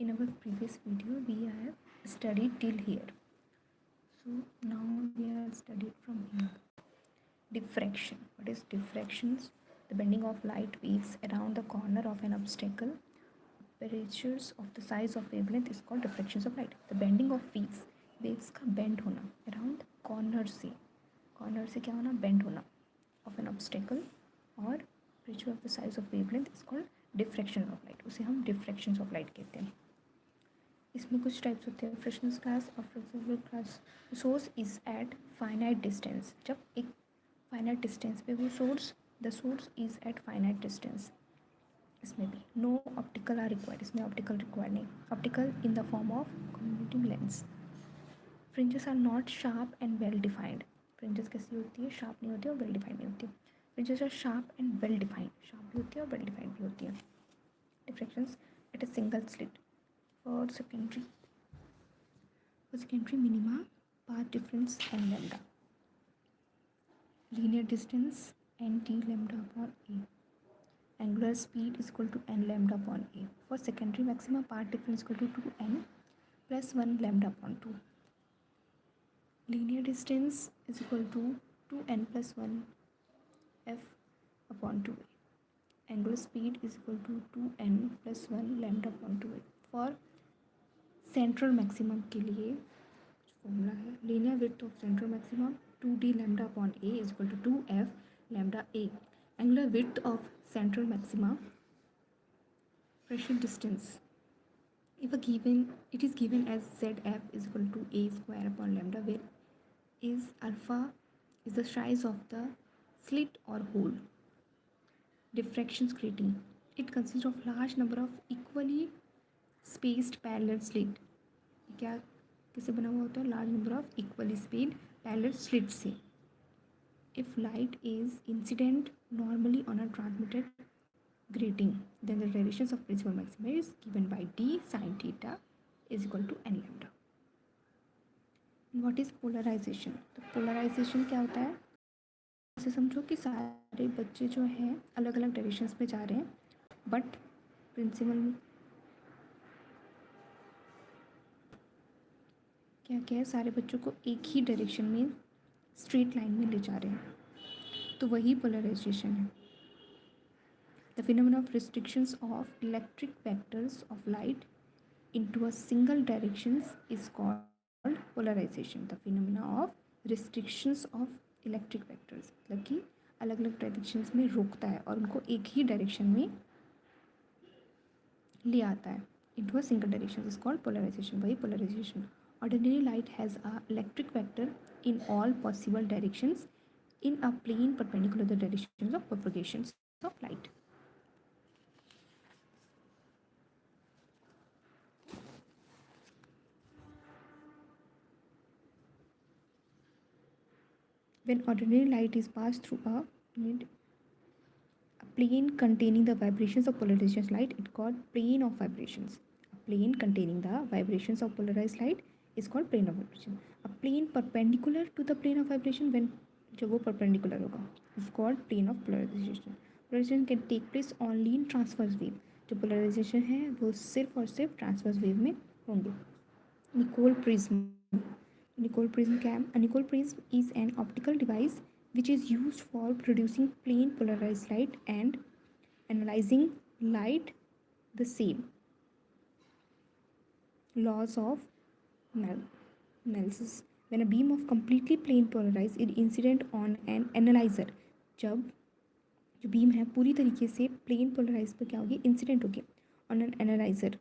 In our previous video, we have studied till here. So now we are studied from here. Diffraction. What is diffractions? The bending of light waves around the corner of an obstacle. Apertures of the size of wavelength is called diffractions of light. The bending of waves. Waves का bend होना around corner से क्या होना, bend होना of N obstacle और aperture of the size of wavelength is called diffraction of light. उसे हम डिफ्रैक्शंस of light कहते हैं. इसमें कुछ टाइप्स होते हैं. फ्रेशनेस क्लास और flexible class. Source is at finite distance. जब एक फाइनाइट डिस्टेंस पे वो the source is at finite distance. इसमें भी नो ऑप्टिकल आर रिक्वायर्ड. इसमें ऑप्टिकल रिक्वायर्ड नहीं. Optical in the form of commuting lens. Fringes are not sharp and well defined. Fringes कैसी होती है, शार्प नहीं होती और वेल डिफाइंड नहीं होती. Fringes are sharp and well defined. Sharp भी होती है और वेल डिफाइंड भी होती है. Diffractions at a single slit. For secondary minima, path difference n lambda. Linear distance n t lambda upon a. Angular speed is equal to n lambda upon a. For secondary maxima, path difference is equal to 2n plus 1 lambda upon 2. Linear distance is equal to 2n plus 1 f upon 2a. Angular speed is equal to 2n plus 1 lambda upon 2a. For central maximum के लिए formula है linear width of central maximum 2d lambda upon a is equal to 2f lambda a. Angular width of central maxima pressure distance it is given as zf is equal to a square upon lambda, where is alpha is the size of the slit or hole. Diffractions grating. It consists of large number of equally spaced parallel slit. क्या किससे बना हुआ होता है, large number of equally spaced parallel slit से. If light is incident normally on a transmitted grating then the directions of principal maxima is given by d sine theta is equal to n lambda. What is polarisation? तो polarisation क्या होता है, ऐसे समझो कि सारे बच्चे जो हैं अलग अलग डायरेक्शंस पे जा रहे हैं, बट प्रिंसिपल क्या क्या है, सारे बच्चों को एक ही डायरेक्शन में स्ट्रेट लाइन में ले जा रहे हैं, तो वही पोलराइजेशन है. The phenomena of restrictions of electric vectors of light into a single directions is called polarization. The phenomena of restrictions of electric vectors मतलब कि अलग अलग डायरेक्शंस में रोकता है और उनको एक ही डायरेक्शन में ले आता है into a single direction is called polarization. वही polarization. Ordinary light has a electric vector in all possible directions in a plane perpendicular to the directions of propagations of light. When ordinary light is passed through a plane containing the vibrations of polarized light, it called plane of vibrations. A plane containing the vibrations of polarized light is called plane of vibration. A plane perpendicular to the plane of vibration, when जब वो perpendicular होगा, is called plane of polarization. Polarization can take place only in transverse wave. जो polarization है वो सिर्फ और सिर्फ transverse wave में होंगे. Nicol prism. Nicol prism क्या है? A Nicol prism is an optical device which is used for producing plane polarized light and analyzing light. The same laws of analysis. When a beam of completely plane polarized is incident on an analyzer, जब जो beam है पूरी तरीके से plane polarise पर क्या होगी, incident होगी on an analyser.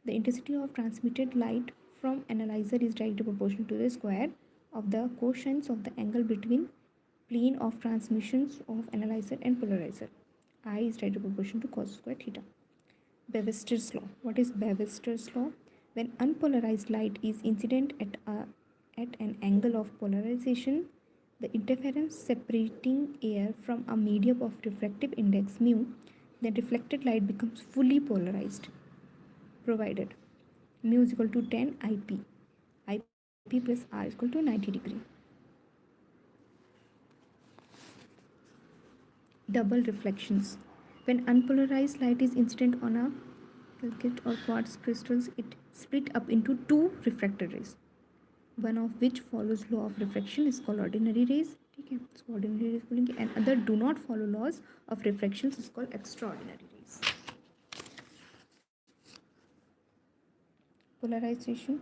The intensity of transmitted light from analyser is directly proportional to the square of the cosines of the angle between plane of transmissions of analyzer and polarizer. I is directly proportional to cos square theta. Bevester's law. What is Bevester's law? When unpolarized light is incident at an angle of polarization, the interference separating air from a medium of refractive index mu, the reflected light becomes fully polarized, provided mu is equal to 10 IP. IP plus R is equal to 90 degree. Double reflections. When unpolarized light is incident on a silicate or quartz crystals, it split up into two refracted rays, one of which follows law of refraction is called ordinary rays. Okay, so ordinary rays बोलेंगे, and other do not follow laws of refraction is called extraordinary rays. Polarization.